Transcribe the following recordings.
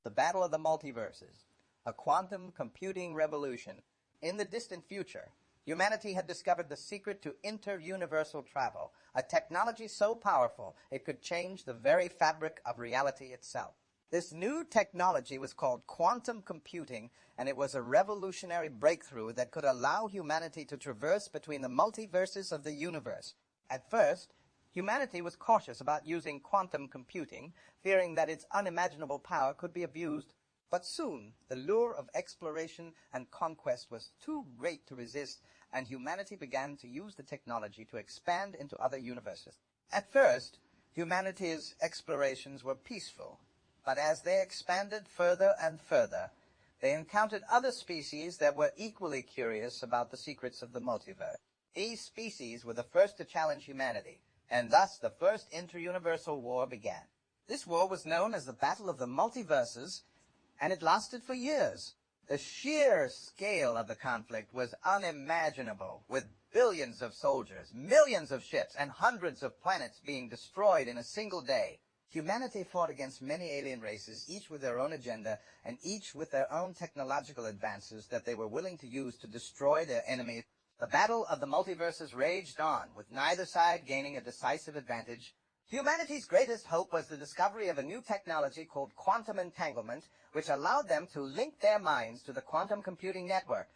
The Battle of the Multiverses, a quantum computing revolution. In the distant future, humanity had discovered the secret to interuniversal travel, a technology so powerful it could change the very fabric of reality itself. This new technology was called quantum computing, and it was a revolutionary breakthrough that could allow humanity to traverse between the multiverses of the universe. At first, humanity was cautious about using quantum computing, fearing that its unimaginable power could be abused. But soon, the lure of exploration and conquest was too great to resist, and humanity began to use the technology to expand into other universes. At first, humanity's explorations were peaceful, but as they expanded further and further, they encountered other species that were equally curious about the secrets of the multiverse. These species were the first to challenge humanity, and thus the first interuniversal war began. This war was known as the Battle of the Multiverses, and it lasted for years. The sheer scale of the conflict was unimaginable, with billions of soldiers, millions of ships, and hundreds of planets being destroyed in a single day. Humanity fought against many alien races, each with their own agenda, and each with their own technological advances that they were willing to use to destroy their enemies. The Battle of the Multiverses raged on, with neither side gaining a decisive advantage. Humanity's greatest hope was the discovery of a new technology called quantum entanglement, which allowed them to link their minds to the quantum computing network,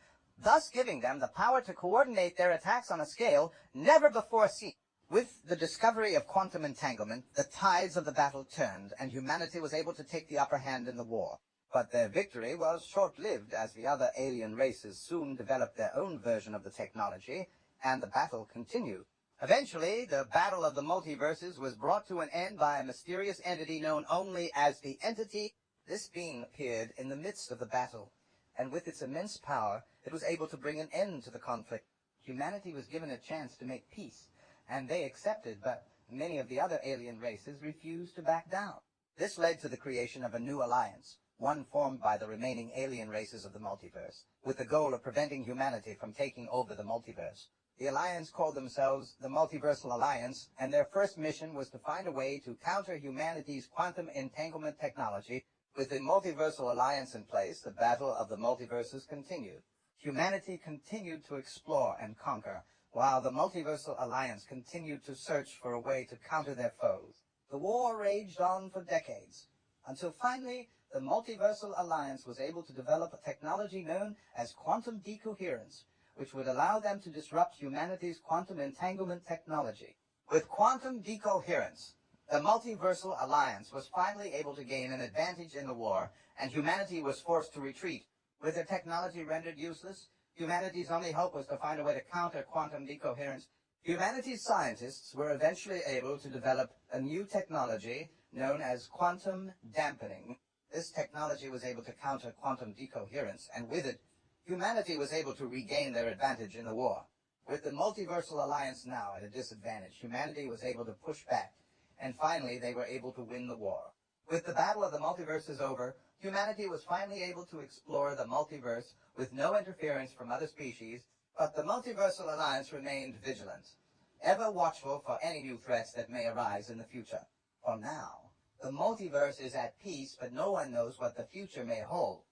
thus giving them the power to coordinate their attacks on a scale never before seen. With the discovery of quantum entanglement, the tides of the battle turned, and humanity was able to take the upper hand in the war. But their victory was short-lived, as the other alien races soon developed their own version of the technology, and the battle continued. Eventually, the Battle of the Multiverses was brought to an end by a mysterious entity known only as the Entity. This being appeared in the midst of the battle, and with its immense power, it was able to bring an end to the conflict. Humanity was given a chance to make peace, and they accepted, but many of the other alien races refused to back down. This led to the creation of a new alliance, one formed by the remaining alien races of the multiverse, with the goal of preventing humanity from taking over the multiverse. The alliance called themselves the Multiversal Alliance, and their first mission was to find a way to counter humanity's quantum entanglement technology. With the Multiversal Alliance in place, the Battle of the Multiverses continued. Humanity continued to explore and conquer, while the Multiversal Alliance continued to search for a way to counter their foes. The war raged on for decades, until finally the Multiversal Alliance was able to develop a technology known as quantum decoherence, which would allow them to disrupt humanity's quantum entanglement technology. With quantum decoherence, the Multiversal Alliance was finally able to gain an advantage in the war, and humanity was forced to retreat. With their technology rendered useless, humanity's only hope was to find a way to counter quantum decoherence. Humanity's scientists were eventually able to develop a new technology known as quantum dampening. This technology was able to counter quantum decoherence, and with it, humanity was able to regain their advantage in the war. With the Multiversal Alliance now at a disadvantage, humanity was able to push back, and finally they were able to win the war. With the Battle of the Multiverses over, humanity was finally able to explore the multiverse with no interference from other species, but the Multiversal Alliance remained vigilant, ever watchful for any new threats that may arise in the future. For now, the multiverse is at peace, but no one knows what the future may hold.